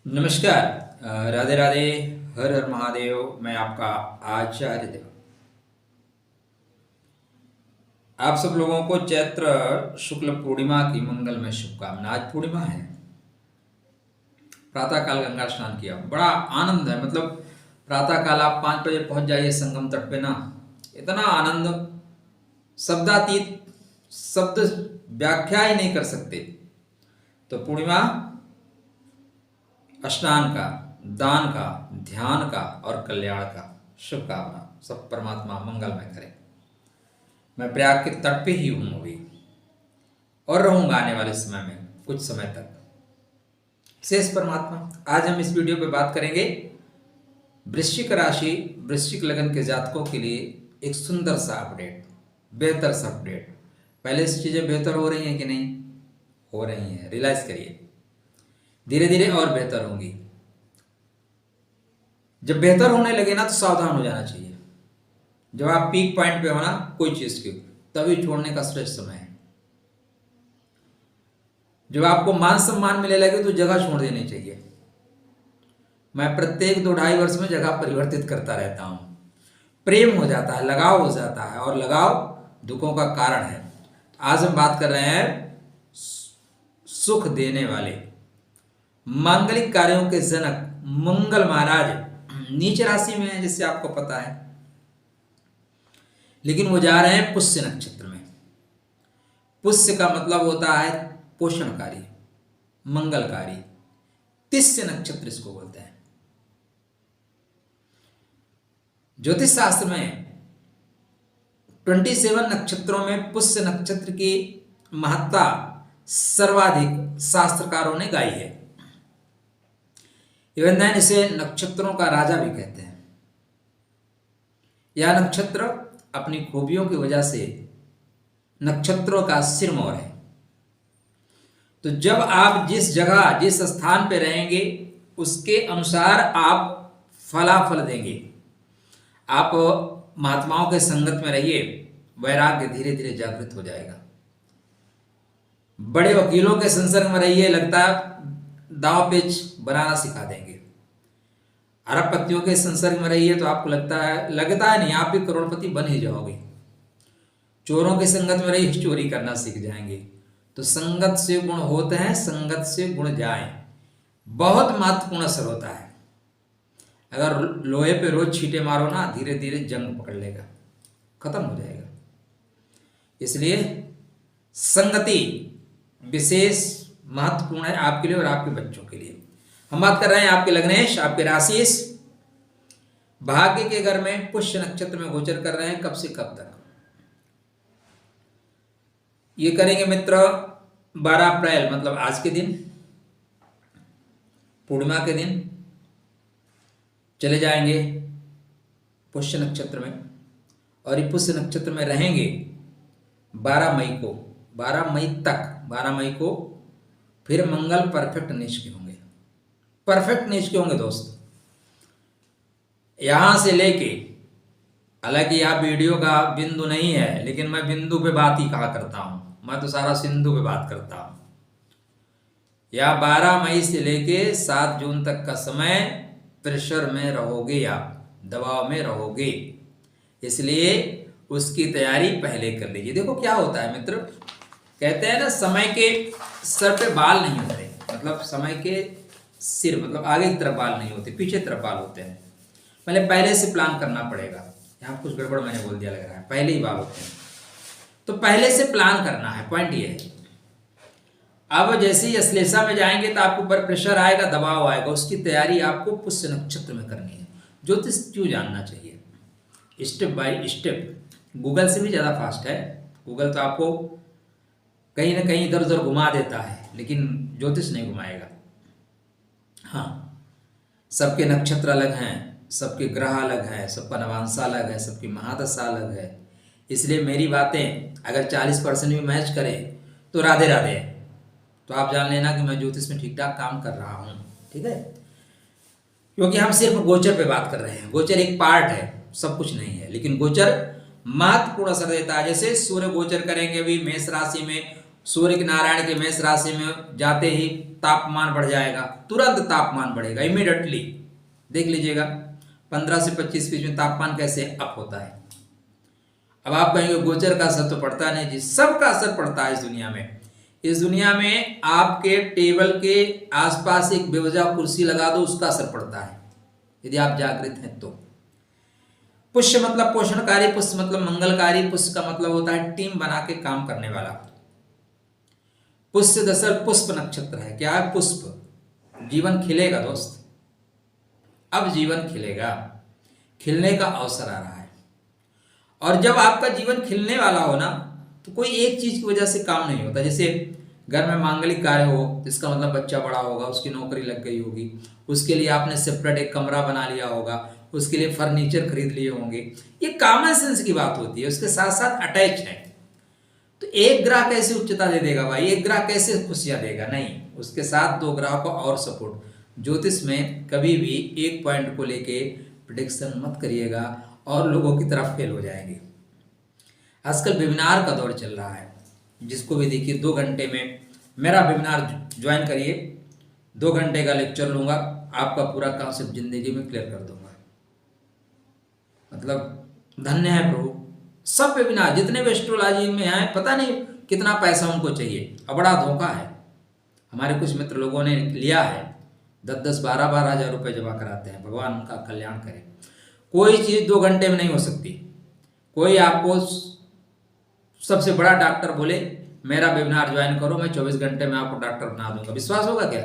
नमस्कार। राधे राधे। हर हर महादेव। मैं आपका आचार्य देव। आप सब लोगों को चैत्र शुक्ल पूर्णिमा की मंगलमय शुभकामना। आज पूर्णिमा है। प्रातः काल गंगा स्नान किया, बड़ा आनंद है। मतलब प्रातः काल आप 5 बजे पहुंच जाइए संगम तट पे ना, इतना आनंद शब्दातीत, शब्द व्याख्या ही नहीं कर सकते। तो पूर्णिमा स्नान का, दान का, ध्यान का और कल्याण का शुभकामना। सब परमात्मा मंगलमय करे। मैं प्रयाग के तट पे ही हूं अभी और रहूंगा आने वाले समय में कुछ समय तक। शेष परमात्मा। आज हम इस वीडियो पे बात करेंगे वृश्चिक राशि, वृश्चिक लगन के जातकों के लिए एक सुंदर सा अपडेट, बेहतर सा अपडेट। पहले से चीजें बेहतर हो रही हैं कि नहीं? हो रही हैं। रियलाइज करिए, धीरे धीरे और बेहतर होंगी। जब बेहतर होने लगे ना तो सावधान हो जाना चाहिए। जब आप पीक पॉइंट पे हो ना कोई चीज की, तभी छोड़ने का श्रेष्ठ समय है। जब आपको मान सम्मान मिलने लगे तो जगह छोड़ देनी चाहिए। मैं प्रत्येक 2-2.5 वर्ष में जगह परिवर्तित करता रहता हूं। प्रेम हो जाता है, लगाव हो जाता है, और लगाव दुखों का कारण है। आज हम बात कर रहे हैं सुख देने वाले मांगलिक कार्यों के जनक मंगल महाराज नीच राशि में है, जिससे आपको पता है, लेकिन वो जा रहे हैं पुष्य नक्षत्र में। पुष्य का मतलब होता है पोषणकारी, मंगलकारी। तिष्य नक्षत्र इसको बोलते हैं। ज्योतिष शास्त्र में 27 नक्षत्रों में पुष्य नक्षत्र की महत्ता सर्वाधिक शास्त्रकारों ने गाई है। इवन देन इसे नक्षत्रों का राजा भी कहते हैं। यह नक्षत्र अपनी खूबियों की वजह से नक्षत्रों का सिरमौर है। तो जब आप जिस जगह, जिस स्थान पे रहेंगे, उसके अनुसार आप फलाफल देंगे। आप महात्माओं के संगत में रहिए, वैराग्य धीरे धीरे जागृत हो जाएगा। बड़े वकीलों के संसर्ग में रहिए, लगता है दांव पेच बनाना सिखा देंगे। अरबपतियों के संसर्ग में रहिए तो आपको लगता है नहीं, आप भी करोड़पति बन ही जाओगे। चोरों की संगत में रहिए, चोरी करना सीख जाएंगे। तो संगत से गुण होते हैं, संगत से गुण जाए, बहुत महत्वपूर्ण असर होता है। अगर लोहे पे रोज छींटे मारो ना, धीरे धीरे जंग पकड़ लेगा, खत्म हो जाएगा। इसलिए संगति विशेष महत्वपूर्ण है आपके लिए और आपके बच्चों के लिए। हम बात कर रहे हैं आपके लग्नेश, आपके राशिश भाग्य के घर में पुष्य नक्षत्र में गोचर कर रहे हैं। कब से कब तक ये करेंगे मित्र? 12 अप्रैल मतलब आज के दिन, पूर्णिमा के दिन चले जाएंगे पुष्य नक्षत्र में, और ये पुष्य नक्षत्र में रहेंगे 12 मई को, 12 मई तक। 12 मई को फिर मंगल परफेक्ट नीच के होंगे। परफेक्ट नीच के होंगे दोस्त। यहां से लेके, हालांकि यह वीडियो का बिंदु नहीं है, लेकिन मैं बिंदु पे बात ही कहा करता हूं। मैं तो सारा सिंधु पे बात करता हूं। या 12 मई से लेके 7 जून तक का समय प्रेशर में रहोगे, आप दबाव में रहोगे। इसलिए उसकी तैयारी पहले कर लीजिए। देखो क्या होता है मित्र, कहते हैं ना, समय के सर पे बाल नहीं होते। मतलब समय के सिर, मतलब आगे की तरफ बाल नहीं होते, पीछे तरफ बाल होते हैं। पहले से प्लान करना पड़ेगा। यहाँ कुछ गड़बड़ मैंने बोल दिया लग रहा है। पहले ही बाल होते हैं, तो पहले से प्लान करना है। पॉइंट ये है। अब जैसे ही अश्लेषा में जाएंगे तो आपके ऊपर प्रेशर आएगा, दबाव आएगा। उसकी तैयारी आपको पुष्य नक्षत्र में करनी है। ज्योतिष क्यों जानना चाहिए? Step by step. गूगल से भी ज़्यादा फास्ट है। गूगल तो आपको कहीं ना कहीं इधर उधर घुमा देता है, लेकिन ज्योतिष नहीं घुमाएगा। हाँ, सबके नक्षत्र अलग हैं, सबके ग्रह अलग हैं, सबका नवांशा अलग है, सबकी महादशा अलग है। इसलिए मेरी बातें अगर 40% भी मैच करे तो राधे राधे, तो आप जान लेना कि मैं ज्योतिष में ठीक ठाक काम कर रहा हूँ। ठीक है, क्योंकि हम सिर्फ गोचर पे बात कर रहे हैं। गोचर एक पार्ट है, सब कुछ नहीं है, लेकिन गोचर महत्वपूर्ण असर देता है। जैसे सूर्य गोचर करेंगे अभी मेष राशि में, सूर्य के नारायण के मेष राशि में जाते ही तापमान बढ़ जाएगा, तुरंत तापमान बढ़ेगा इमीडिएटली। देख लीजिएगा 15 से 25 बीच में तापमान कैसे अप होता है। अब आप कहेंगे गोचर का असर तो पड़ता नहीं जी, सबका असर पड़ता है इस दुनिया में। इस दुनिया में आपके टेबल के आसपास एक बेवजह कुर्सी लगा दो, उसका असर पड़ता है यदि आप जागृत हैं तो। पुष्य मतलब पोषणकारी, पुष्य मतलब मंगलकारी, पुष्य का मतलब होता है टीम बना के काम करने वाला। पुष्य दरअसल पुष्प नक्षत्र है। क्या है? पुष्प। जीवन खिलेगा दोस्त, अब जीवन खिलेगा, खिलने का अवसर आ रहा है। और जब आपका जीवन खिलने वाला हो ना, तो कोई एक चीज की वजह से काम नहीं होता। जैसे घर में मांगलिक कार्य हो, इसका मतलब बच्चा बड़ा होगा, उसकी नौकरी लग गई होगी, उसके लिए आपने सेपरेट एक कमरा बना लिया होगा, उसके लिए फर्नीचर खरीद लिए होंगे। ये कॉमन सेंस की बात होती है, उसके साथ साथ अटैच है। तो एक ग्रह कैसे उच्चता दे देगा भाई, एक ग्रह कैसे खुशियां देगा? नहीं, उसके साथ 2 ग्रह को और सपोर्ट। ज्योतिष में कभी भी एक पॉइंट को लेके प्रेडिक्शन मत करिएगा और लोगों की तरफ फेल हो जाएंगे। आजकल वेबिनार का दौर चल रहा है, जिसको भी देखिए 2 घंटे में मेरा वेबिनार ज्वाइन करिए, 2 घंटे का लेक्चर लूंगा, आपका पूरा कॉन्सेप्ट जिंदगी में क्लियर कर दूंगा। मतलब धन्य है प्रभु। सब वेबिनार जितने भी एस्ट्रोलॉजी में हैं, पता नहीं कितना पैसा उनको चाहिए, अब बड़ा धोखा है। हमारे कुछ मित्र लोगों ने लिया है, 10-10, 12-12 हज़ार रुपये जमा कराते हैं। भगवान उनका कल्याण करे। कोई चीज़ 2 घंटे में नहीं हो सकती। कोई आपको सबसे बड़ा डॉक्टर बोले मेरा वेबिनार ज्वाइन करो, मैं 24 घंटे में आपको डॉक्टर बना दूंगा, विश्वास होगा क्या?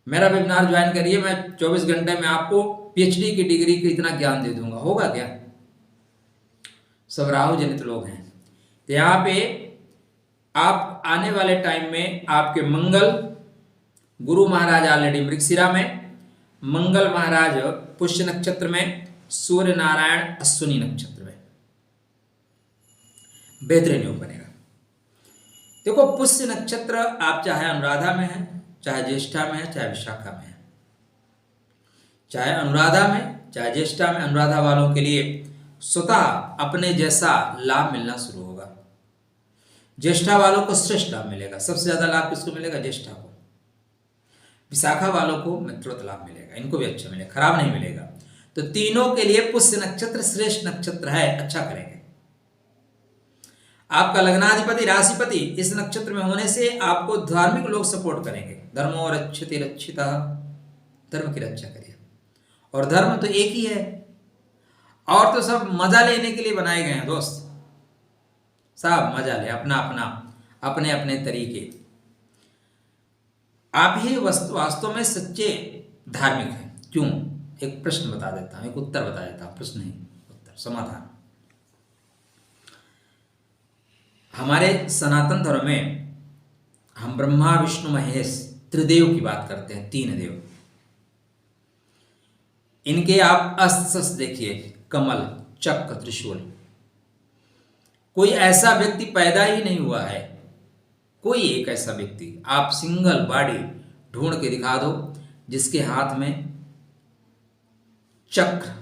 मेरा वेबिनार ज्वाइन करिए, मैं 24 घंटे में आपको पीएचडी की डिग्री की इतना ज्ञान दे दूंगा, होगा क्या? सब राहु जनित लोग हैं। तो यहाँ पे आप आने वाले टाइम में आपके मंगल, गुरु महाराज ऑलरेडी मृगशिरा में, मंगल महाराज पुष्य नक्षत्र में, सूर्य नारायण अश्विनी नक्षत्र में, बेहतरीन योग बनेगा। देखो पुष्य नक्षत्र आप चाहे अनुराधा में है, चाहे ज्येष्ठा में है, चाहे विशाखा में है, चाहे अनुराधा में चाहे ज्येष्ठा में, अनुराधा वालों के लिए स्वतः अपने जैसा लाभ मिलना शुरू होगा। ज्येष्ठा वालों को श्रेष्ठ लाभ मिलेगा। सबसे ज्यादा लाभ किसको मिलेगा? ज्येष्ठा को। विशाखा वालों को मित्रवत लाभ मिलेगा, इनको भी अच्छा मिलेगा, खराब नहीं मिलेगा। तो तीनों के लिए पुष्य नक्षत्र श्रेष्ठ नक्षत्र है, अच्छा करेंगे। आपका लग्नाधिपति राशिपति इस नक्षत्र में होने से आपको धार्मिक लोग सपोर्ट करेंगे। धर्मो रक्षति रक्षिता, धर्म की रक्षा करिए। और धर्म तो एक ही है, और तो सब मजा लेने के लिए बनाए गए हैं दोस्त। सब मजा ले, अपना अपना अपने अपने तरीके। आप ही वास्तव में सच्चे धार्मिक हैं। क्यों? एक प्रश्न बता देता हूं, एक उत्तर बता देता हूं, प्रश्न नहीं उत्तर, समाधान। हमारे सनातन धर्म में हम ब्रह्मा विष्णु महेश त्रिदेव की बात करते हैं, 3 देव। इनके आप अस्त्र शस्त्र देखिए, कमल, चक्र, त्रिशूल। कोई ऐसा व्यक्ति पैदा ही नहीं हुआ है, कोई एक ऐसा व्यक्ति आप सिंगल बॉडी ढूंढ के दिखा दो जिसके हाथ में चक्र,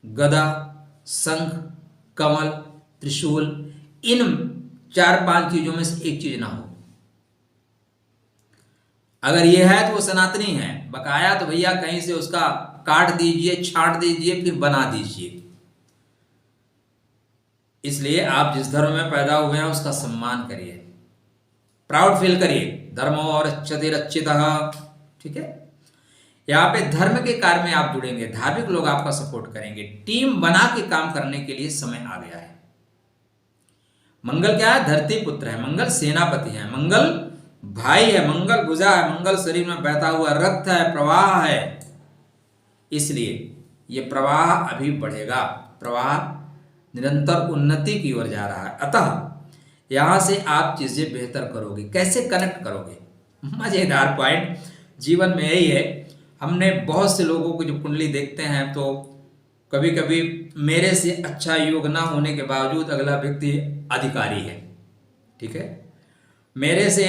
गदा, शंख, कमल, त्रिशूल, इन 4-5 चीजों में से एक चीज ना हो। अगर ये है तो वो सनातनी है, बकाया तो भैया कहीं से उसका काट दीजिए, छांट दीजिए, फिर बना दीजिए। इसलिए आप जिस धर्म में पैदा हुए हैं उसका सम्मान करिए, प्राउड फील करिए। धर्मो और रक्षति रक्षितः, ठीक है। यहाँ पे धर्म के कार्य में आप जुड़ेंगे, धार्मिक लोग आपका सपोर्ट करेंगे, टीम बना के काम करने के लिए समय आ गया है। मंगल क्या है? धरती पुत्र है, मंगल सेनापति है, मंगल भाई है, मंगल भुजा है, मंगल शरीर में बहता हुआ रक्त है, प्रवाह है। इसलिए ये प्रवाह अभी बढ़ेगा, प्रवाह निरंतर उन्नति की ओर जा रहा है। अतः यहां से आप चीजें बेहतर करोगे। कैसे कनेक्ट करोगे? मजेदार पॉइंट जीवन में यही है। हमने बहुत से लोगों को जब कुंडली देखते हैं तो कभी कभी मेरे से अच्छा योग ना होने के बावजूद अगला व्यक्ति अधिकारी है, ठीक है। मेरे से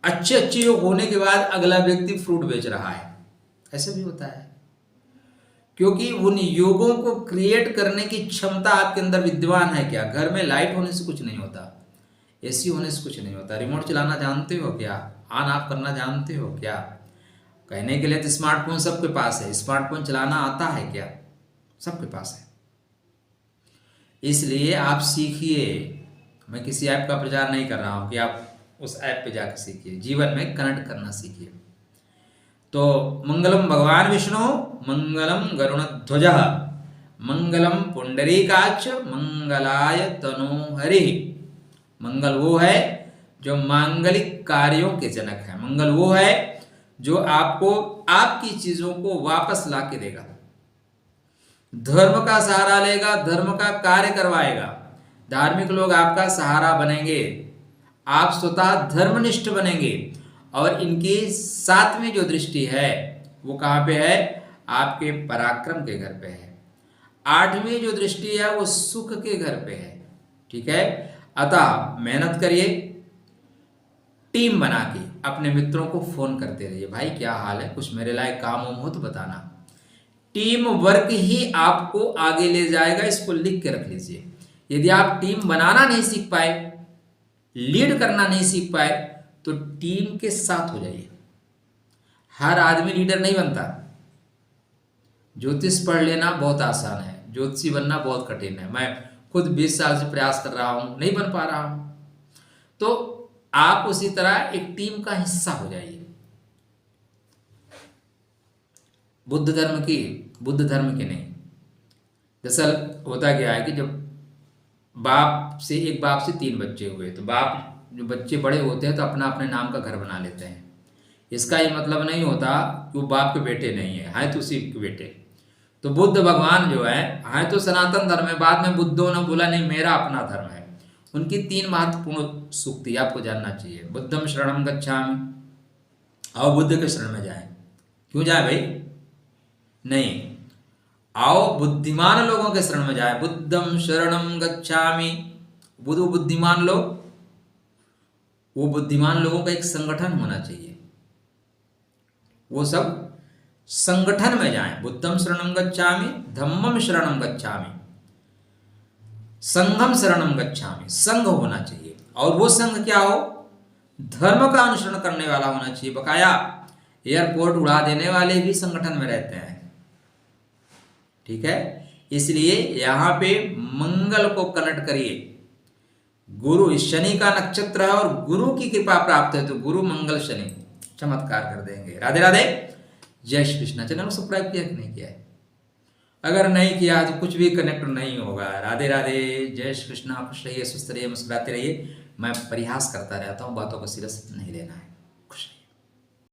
अच्छे योग होने के बाद अगला व्यक्ति फ्रूट बेच रहा है, ऐसे भी होता है। क्योंकि उन योगों को क्रिएट करने की क्षमता आपके अंदर विद्यमान है। क्या घर में लाइट होने से कुछ नहीं होता, एसी होने से कुछ नहीं होता। रिमोट चलाना जानते हो क्या? ऑन ऑफ करना जानते हो क्या? कहने के लिए तो स्मार्टफोन सबके पास है, स्मार्टफोन चलाना आता है क्या? सबके पास है। इसलिए आप सीखिए। मैं किसी ऐप का प्रचार नहीं कर रहा हूं कि आप उस ऐप पे जाकर सीखिए, जीवन में कनेक्ट करना सीखिए। तो मंगलम भगवान विष्णु, मंगलम गरुणध्वज, मंगलम पुंडरीकाक्ष, मंगलाय तनोहरि। मंगल वो है जो मांगलिक कार्यों के जनक है। मंगल वो है जो आपको आपकी चीजों को वापस ला के देगा, धर्म का सहारा लेगा, धर्म का कार्य करवाएगा। धार्मिक लोग आपका सहारा बनेंगे, आप स्वतः धर्मनिष्ठ बनेंगे। और इनकी 7वीं जो दृष्टि है वो कहाँ पे है? आपके पराक्रम के घर पे है। 8वीं जो दृष्टि है वो सुख के घर पे है। ठीक है, अतः मेहनत करिए, टीम बना के अपने मित्रों को फोन करते रहिए, भाई क्या हाल है, कुछ मेरे लायक काम वाम हो तो बताना। टीम वर्क ही आपको आगे ले जाएगा, इसको लिख के रख लीजिए। यदि आप टीम बनाना नहीं सीख पाए, लीड करना नहीं सीख पाए, तो टीम के साथ हो जाइए। हर आदमी लीडर नहीं बनता। ज्योतिष पढ़ लेना बहुत आसान है, ज्योतिषी बनना बहुत कठिन है। मैं खुद 20 साल से प्रयास कर रहा हूं, नहीं बन पा रहा हूं। तो आप उसी तरह एक टीम का हिस्सा हो जाइए। बुद्ध धर्म की नहीं। दरअसल होता क्या है कि जब एक बाप से 3 बच्चे हुए, तो बाप जो बच्चे बड़े होते हैं तो अपना अपने नाम का घर बना लेते हैं। इसका ये मतलब नहीं होता कि वो बाप के बेटे नहीं है तो उसी के बेटे। तो बुद्ध भगवान जो है तो सनातन धर्म है। बाद में बुद्धों ने बोला नहीं, मेरा अपना धर्म है। उनकी 3 महत्वपूर्ण सूक्ति आपको जानना चाहिए। बुद्धम शरणम गच्छामि, आओ बुद्ध के शरण में जाए। क्यों जाए भाई? नहीं, आओ बुद्धिमान लोगों के शरण में जाए। बुद्धम शरणम गच्छामि। बुद्धिमान लोग, वो बुद्धिमान लोगों का एक संगठन होना चाहिए, वो सब संगठन में जाएं। बुद्धम शरणम गच्छामि, धम्मम शरणम गच्छामि, संघम शरणम गच्छामि। संघ होना चाहिए, और वो संघ क्या हो? धर्म का अनुसरण करने वाला होना चाहिए। बकाया एयरपोर्ट उड़ा देने वाले भी संगठन में रहते हैं। ठीक है, इसलिए यहां पे मंगल को कनेक्ट करिए। गुरु, शनि का नक्षत्र है और गुरु की कृपा प्राप्त है, तो गुरु मंगल शनि चमत्कार कर देंगे। राधे राधे, जय श्री कृष्ण। चैनल को सब्सक्राइब किया कि नहीं किया है? अगर नहीं किया तो कुछ भी कनेक्ट नहीं होगा। राधे राधे, जय श्री कृष्ण। खुश रहिए, स्वस्थ रहिए, मुस्कुराते रहिए। मैं प्रयास करता रहता हूँ, बातों को सीरियस नहीं लेना है।